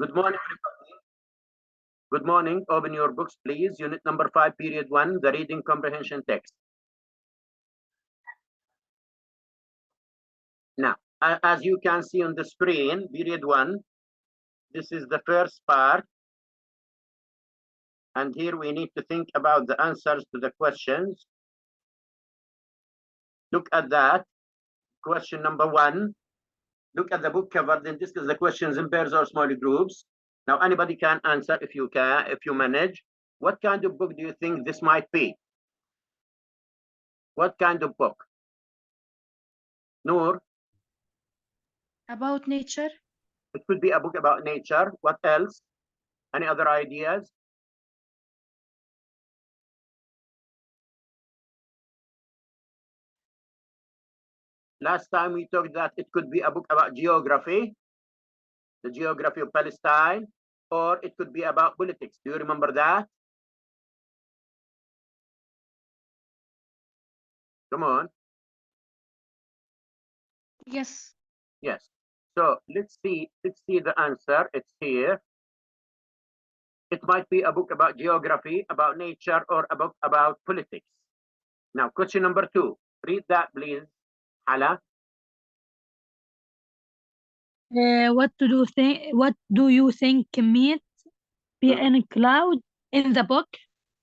Good morning, everybody. Good morning. Open your books, please. Unit number 5, period 1, the reading comprehension text. Now, as you can see on the screen, period 1, this is the first part. And here we need to think about the answers to the questions. Look at that. Question number 1. Look at the book cover, then discuss the questions in pairs or small groups. Now, anybody can answer if you can, if you manage. What kind of book do you think this might be? What kind of book? Noor? About nature. It could be a book about nature. What else? Any other ideas? Last time we talked that it could be a book about geography, the geography of Palestine, or it could be about politics. Do you remember that? Come on. Yes. Yes. So let's see the answer. It's here. It might be a book about geography, about nature, or a book about politics. Now, question number 2. Read that, please, Hala. What do you think means be in cloud in the book?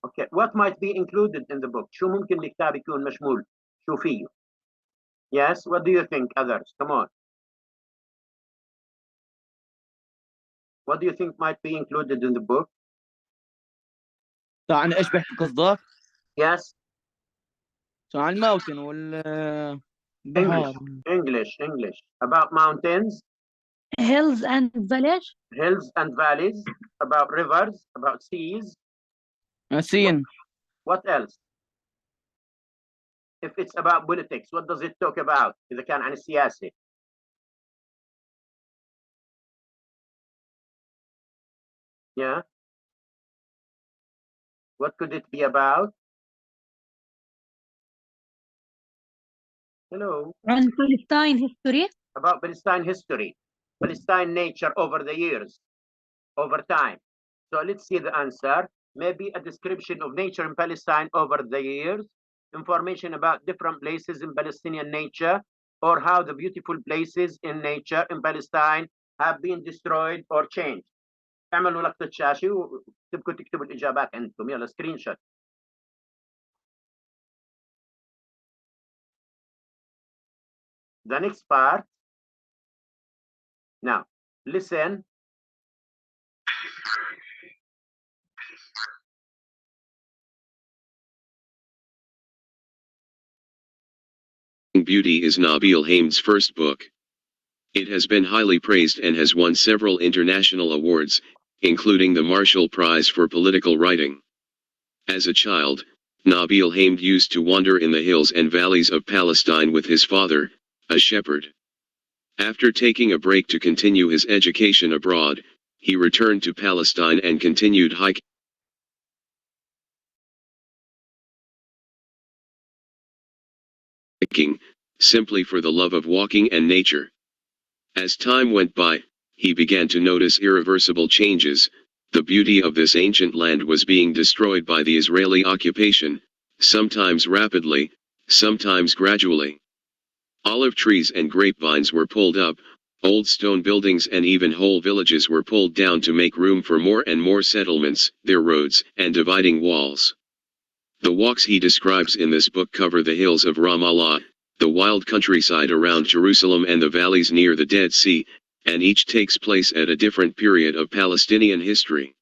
Okay. What might be included in the book? شو ممكن الكتاب يكون مشمول؟ شو فيه؟ Yes. What do you think, others? Come on. What do you think might be included in the book? عن ايش بيحكي قصدك؟ Yes. عن الماوتن والبحار. English. About mountains. Hills and village. Hills and valleys. About rivers. About seas. سين. What else? If it's about politics, what does it talk about? إذا كان عن السياسة. Yeah. What could it be about? Hello. And Palestine history. About Palestine history, Palestine nature over the years, over time. So let's see the answer. Maybe a description of nature in Palestine over the years, information about different places in Palestinian nature, or how the beautiful places in nature in Palestine have been destroyed or changed. اعملوا لقطة شاشة وتبقوا تكتبوا الإجابات عندكم. يلا سكرين شوت. The next part. Now, listen. Beauty is Nabil Haimd's first book. It has been highly praised and has won several international awards, including the Marshall Prize for Political Writing. As a child, Nabil Haimd used to wander in the hills and valleys of Palestine with his father, a shepherd. After taking a break to continue his education abroad, he returned to Palestine and continued hiking simply for the love of walking and nature. As time went by, he began to notice irreversible changes. The beauty of this ancient land was being destroyed by the Israeli occupation, sometimes rapidly, sometimes gradually. Olive trees and grapevines were pulled up, old stone buildings and even whole villages were pulled down to make room for more and more settlements, their roads, and dividing walls. The walks he describes in this book cover the hills of Ramallah, the wild countryside around Jerusalem and the valleys near the Dead Sea, and each takes place at a different period of Palestinian history.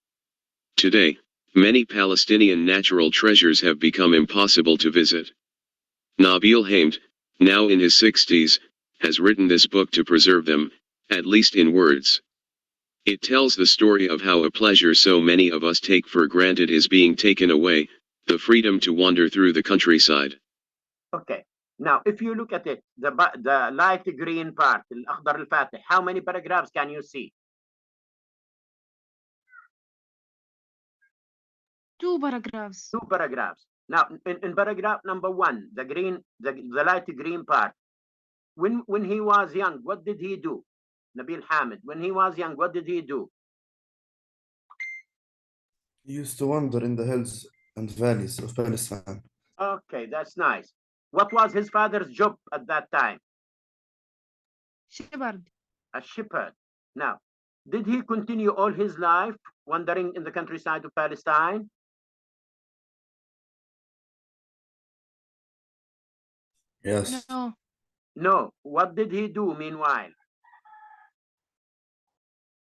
Today, many Palestinian natural treasures have become impossible to visit. Nabil Haimd, now in his 60s, has written this book to preserve them, at least in words. It tells the story of how a pleasure so many of us take for granted is being taken away, the freedom to wander through the countryside. Okay. Now, if you look at it, the light green part, الأخضر الفاتح, how many paragraphs can you see? 2 paragraphs. 2 paragraphs. Now, in paragraph number 1, the light green part, when he was young, what did he do? Nabil Hamid, when he was young, what did he do? He used to wander in the hills and valleys of Palestine. Okay, that's nice. What was his father's job at that time? shepherd. A shepherd. Now, did he continue all his life wandering in the countryside of Palestine? Yes. No, No. What did he do meanwhile?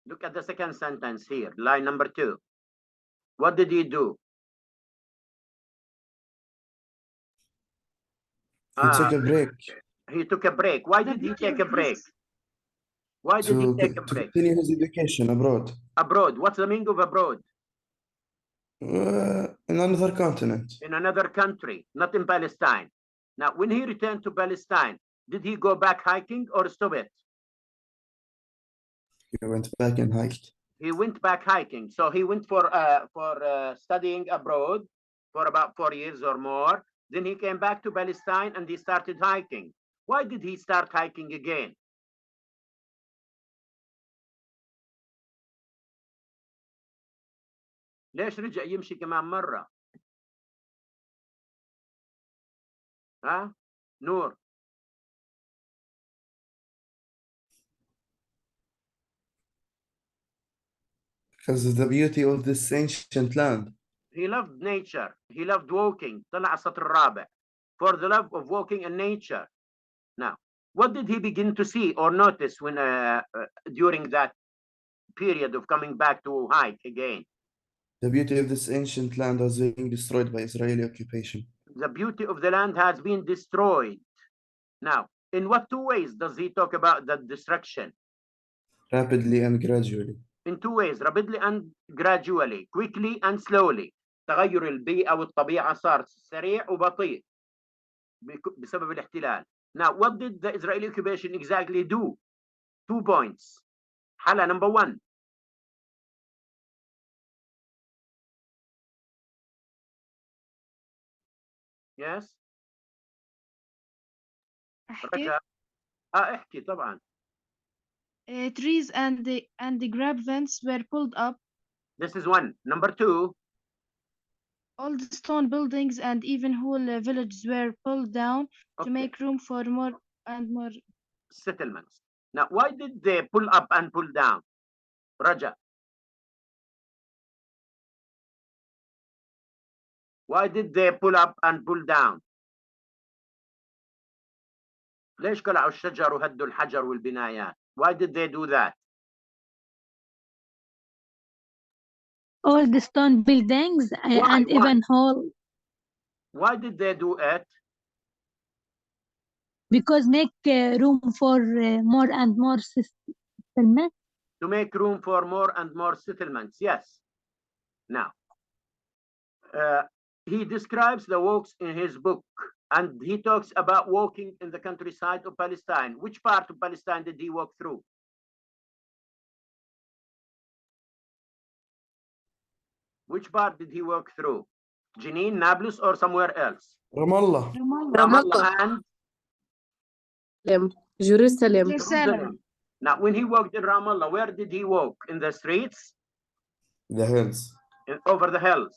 Look at the second sentence here, line number 2. What did he do? He took a break He took a break. Why The did he beauty take a of break? this- Why did he to, take a to break? continue his education abroad, Abroad. What's the meaning of abroad? in another continent. In another country, not in Palestine. Now, when he returned to Palestine, did he go back hiking or stop it? He went back and hiked. He went back hiking. So he went for studying abroad for about 4 years or more. Then he came back to Palestine and he started hiking. Why did he start hiking again? ليش رجع يمشي كمان مرة؟ ها؟ نور. Because of the beauty of this ancient land. He loved nature. He loved walking. طلع على السطر الرابع. For the love of walking in nature. Now, what did he begin to see or notice when during that period of coming back to hike again? The beauty of this ancient land was being destroyed by Israeli occupation. The beauty of the land has been destroyed. Now, in what 2 ways does he talk about the destruction? Rapidly and gradually. In 2 ways, rapidly and gradually, quickly and slowly. تغير البيئة والطبيعة صار سريع وبطيء بسبب الاحتلال. Now, what did the Israeli occupation exactly do? 2 points. حالة number 1. Yes. أحكي. رجاء. احكي طبعا. Trees and the grab vents were pulled up. This is 1. Number 2. Old stone buildings and even whole villages were pulled down to Okay. make room for more and more. Settlements. Now, why did they pull up and pull down? Raja. Why did they pull up and pull down? ليش قلعوا الشجر وهدوا الحجر والبنايات? Why did they do that? All the stone buildings and Why? even whole, Why did they do it? because make room for more and more settlement. To make room for more and more settlements. Yes. Now, he describes the walks in his book, and he talks about walking in the countryside of Palestine. Which part of Palestine did he walk through? Which part did he walk through? Jenin, Nablus, or somewhere else? Ramallah. Ramallah and Jerusalem. Jerusalem. Now, when he walked in Ramallah, where did he walk? In the streets? The hills. Over the hills.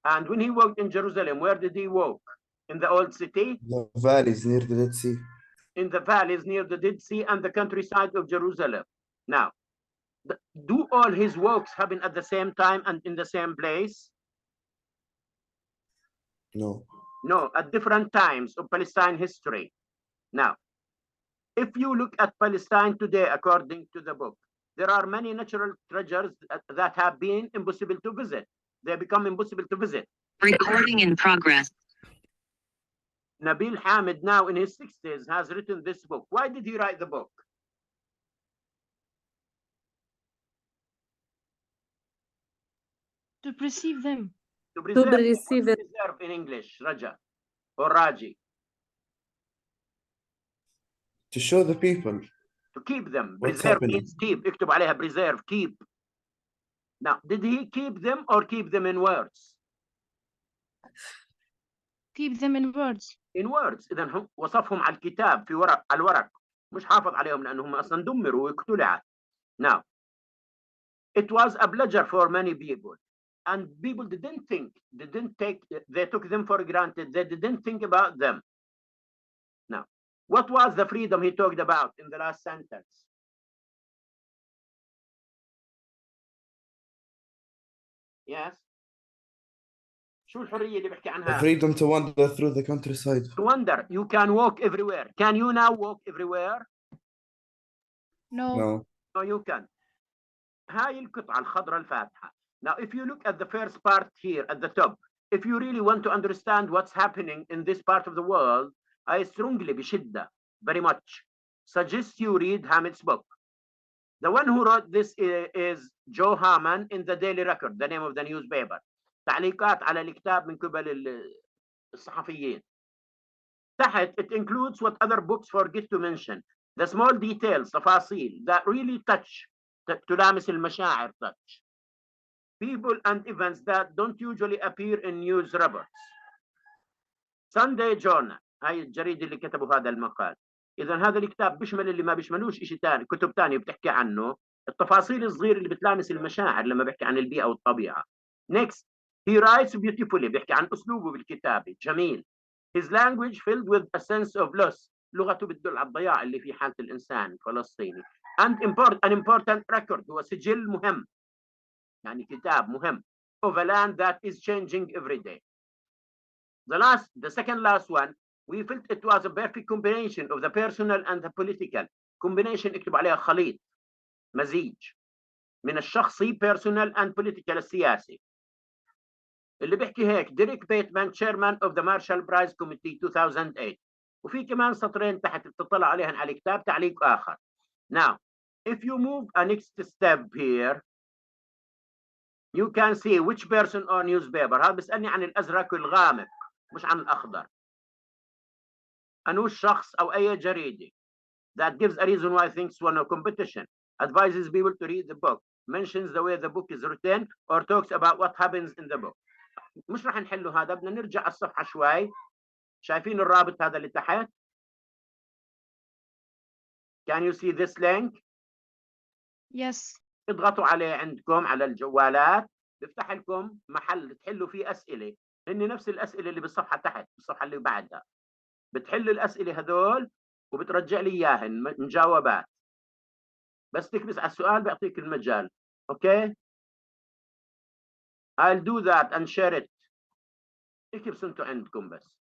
And when he walked in Jerusalem, where did he walk? In the old city? The valleys near the Dead Sea. In the valleys near the Dead Sea and the countryside of Jerusalem. Now, do all his walks happen at the same time and in the same place? No. No, at different times of Palestine history. Now, if you look at Palestine today, according to the book, there are many natural treasures that have been impossible to visit. They become impossible to visit. Recording in progress. Nabil Hamid, now in his 60s, has written this book. Why did he write the book? To perceive them. To preserve, receive it. preserve in English, Raja or Raji. To show the people. To keep them. What's Preserve happening? means keep. اكتب عليها preserve, keep. Now, did he keep them or keep them in words? Keep them in words. In words. إذا وصفهم على الكتاب في ورق على الورق. مش حافظ عليهم لأنهم أصلا دمروا واقتلعوا. Now, it was a pleasure for many people and people they took them for granted. They didn't think about them. Now, what was the freedom he talked about in the last sentence? Yes. شو الحرية اللي بحكي The عنها؟ freedom to wander through the countryside. To wander. You can walk everywhere. Can you now walk everywhere? No. No. No, you can. هاي القطعة الخضراء الفاتحة. Now, if you look at the first part here at the top, if you really want to understand what's happening in this part of the world, I strongly, بشدة, very much, suggest you read Hamid's book. The one who wrote this is Joe Haman in the Daily Record, the name of the newspaper. تعليقات على الكتاب من قبل الصحفيين. تحت, it includes what other books forget to mention. The small details, تفاصيل, that really تلامس المشاعر, touch people and events that don't usually appear in news reports. Sunday Journal, هاي الجريدة اللي كتبوا هذا المقال. إذا هذا الكتاب بيشمل اللي ما بيشملوش إشي تاني، كتب تانية بتحكي عنه، التفاصيل الصغيرة اللي بتلامس المشاعر لما بيحكي عن البيئة والطبيعة. Next, he writes beautifully, بيحكي عن أسلوبه بالكتابة، جميل. His language filled with a sense of loss، لغته بتدل على الضياع اللي في حالة الإنسان الفلسطيني. And an important record، هو سجل مهم، يعني كتاب مهم. Of a land that is changing every day. The second last one, we felt it was a perfect combination of the personal and the political. Combination اكتب عليها خليط، مزيج من الشخصي personal and political السياسي. اللي بيحكي هيك ديريك بيتمان chairman of the Marshall Prize Committee 2008. وفي كمان سطرين تحت بتطلع عليهم على الكتاب تعليق آخر. Now, if you move a next step here, you can see which person or newspaper. هذا بيسألني عن الأزرق والغامق مش عن الأخضر. أنو الشخص أو أي جريدة. That gives a reason why things won a competition. Advises people to read the book. Mentions the way the book is written or talks about what happens in the book. مش راح نحله هذا، بدنا نرجع على الصفحة شوي. شايفين الرابط هذا اللي تحت؟ Can you see this link? Yes. اضغطوا عليه عندكم على الجوالات، بيفتح لكم محل تحلوا فيه أسئلة، هن نفس الأسئلة اللي بالصفحة تحت، بالصفحة اللي بعدها. بتحل الأسئلة هذول وبترجع لي إياهن مجاوبات. بس تكبس على السؤال بيعطيك المجال. Okay? I'll do that and share it. اكبسوا انتوا عندكم بس.